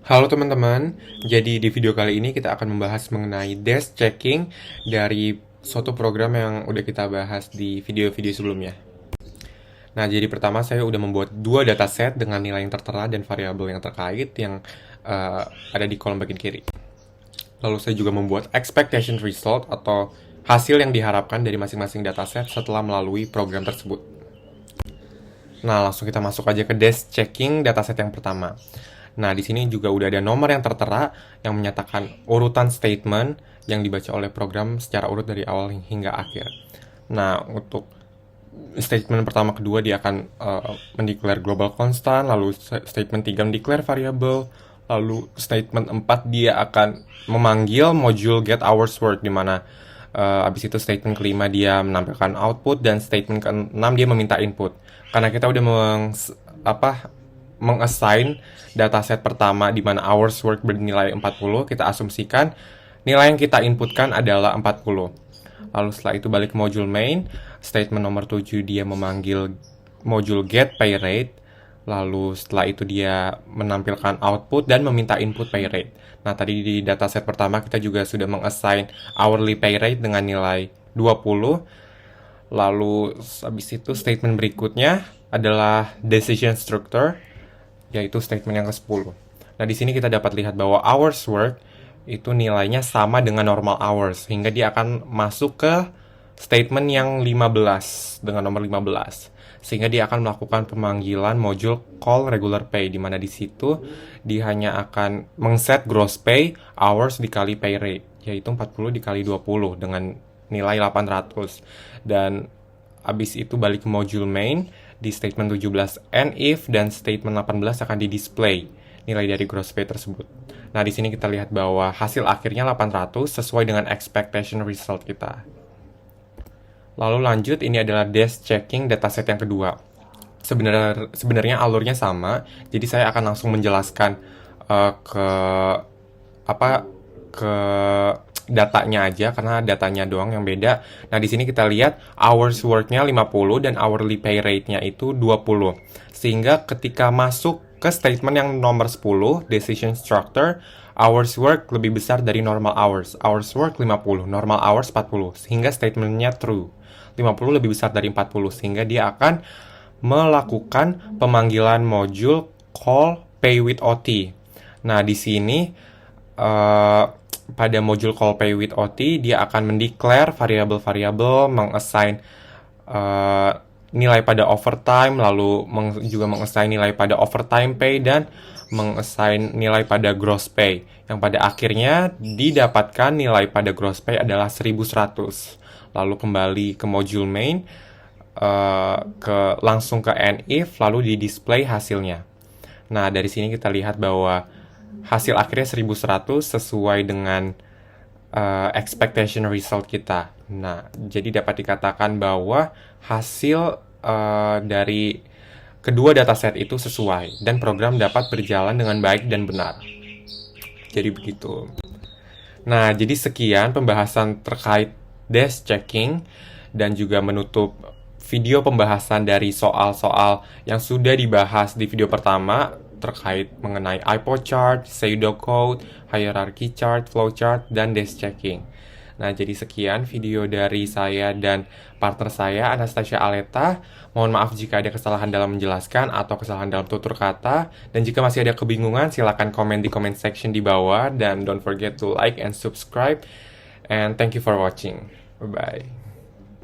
Halo teman-teman, jadi di video kali ini kita akan membahas mengenai desk checking dari suatu program yang udah kita bahas di video-video sebelumnya. Nah, jadi pertama saya udah membuat dua dataset dengan nilai yang tertera dan variabel yang terkait yang eh, ada di kolom bagian kiri. Lalu saya juga membuat expectation result atau hasil yang diharapkan dari masing-masing dataset setelah melalui program tersebut. Nah, langsung kita masuk aja ke desk checking dataset yang pertama. Nah, di sini juga udah ada nomor yang tertera yang menyatakan urutan statement yang dibaca oleh program secara urut dari awal hingga akhir. Nah, untuk statement pertama kedua dia akan mendeclare global constant, lalu statement 3 mendeclare variable, lalu statement 4 dia akan memanggil module get hours work, di mana abis itu statement kelima dia menampilkan output, dan statement keenam dia meminta input. Karena kita udah mengassign dataset pertama di mana hours work bernilai 40, kita asumsikan nilai yang kita inputkan adalah 40. Lalu setelah itu balik ke module main, statement nomor 7 dia memanggil module get pay rate, lalu setelah itu dia menampilkan output dan meminta input pay rate. Nah, tadi di dataset pertama kita juga sudah mengassign hourly pay rate dengan nilai 20. Lalu habis itu statement berikutnya adalah decision structure, yaitu statement yang ke-10. Nah, di sini kita dapat lihat bahwa hours work itu nilainya sama dengan normal hours, sehingga dia akan masuk ke statement yang 15 dengan nomor 15. Sehingga dia akan melakukan pemanggilan module call regular pay, di mana di situ dia hanya akan mengset gross pay hours dikali pay rate, yaitu 40 dikali 20 dengan nilai 800. Dan habis itu balik ke module main, di statement 17 and if, dan statement 18 akan di-display nilai dari gross pay tersebut. Nah, di sini kita lihat bahwa hasil akhirnya 800 sesuai dengan expectation result kita. Lalu lanjut, ini adalah desk checking dataset yang kedua. Sebenarnya alurnya sama, jadi saya akan langsung menjelaskan ke ke datanya aja, karena datanya doang yang beda. Nah, di sini kita lihat hours work-nya 50 dan hourly pay rate-nya itu 20. Sehingga ketika masuk ke statement yang nomor 10, decision structure, hours work lebih besar dari normal hours. Hours work 50, normal hours 40. Sehingga statement-nya true. 50 lebih besar dari 40, sehingga dia akan melakukan pemanggilan module call pay with OT. Nah, di sini pada module call pay with OT, dia akan mendeclare variabel-variabel, mengassign nilai pada overtime, lalu juga mengassign nilai pada overtime pay, dan mengassign nilai pada gross pay, yang pada akhirnya didapatkan nilai pada gross pay adalah 1100. Lalu kembali ke module main, langsung ke end if, lalu di display hasilnya. Nah, dari sini kita lihat bahwa hasil akhirnya 1100 sesuai dengan expectation result kita. Nah, jadi dapat dikatakan bahwa hasil dari kedua dataset itu sesuai, dan program dapat berjalan dengan baik dan benar. Jadi begitu. Nah, jadi sekian pembahasan terkait desk checking, dan juga menutup video pembahasan dari soal-soal yang sudah dibahas di video pertama terkait mengenai IPO chart, pseudocode, hierarchy chart, flowchart, dan desk checking. Nah, jadi sekian video dari saya dan partner saya, Anastasia Aleta. Mohon maaf jika ada kesalahan dalam menjelaskan atau kesalahan dalam tutur kata. Dan jika masih ada kebingungan, silakan komen di comment section di bawah. Dan don't forget to like and subscribe. And thank you for watching. Bye-bye.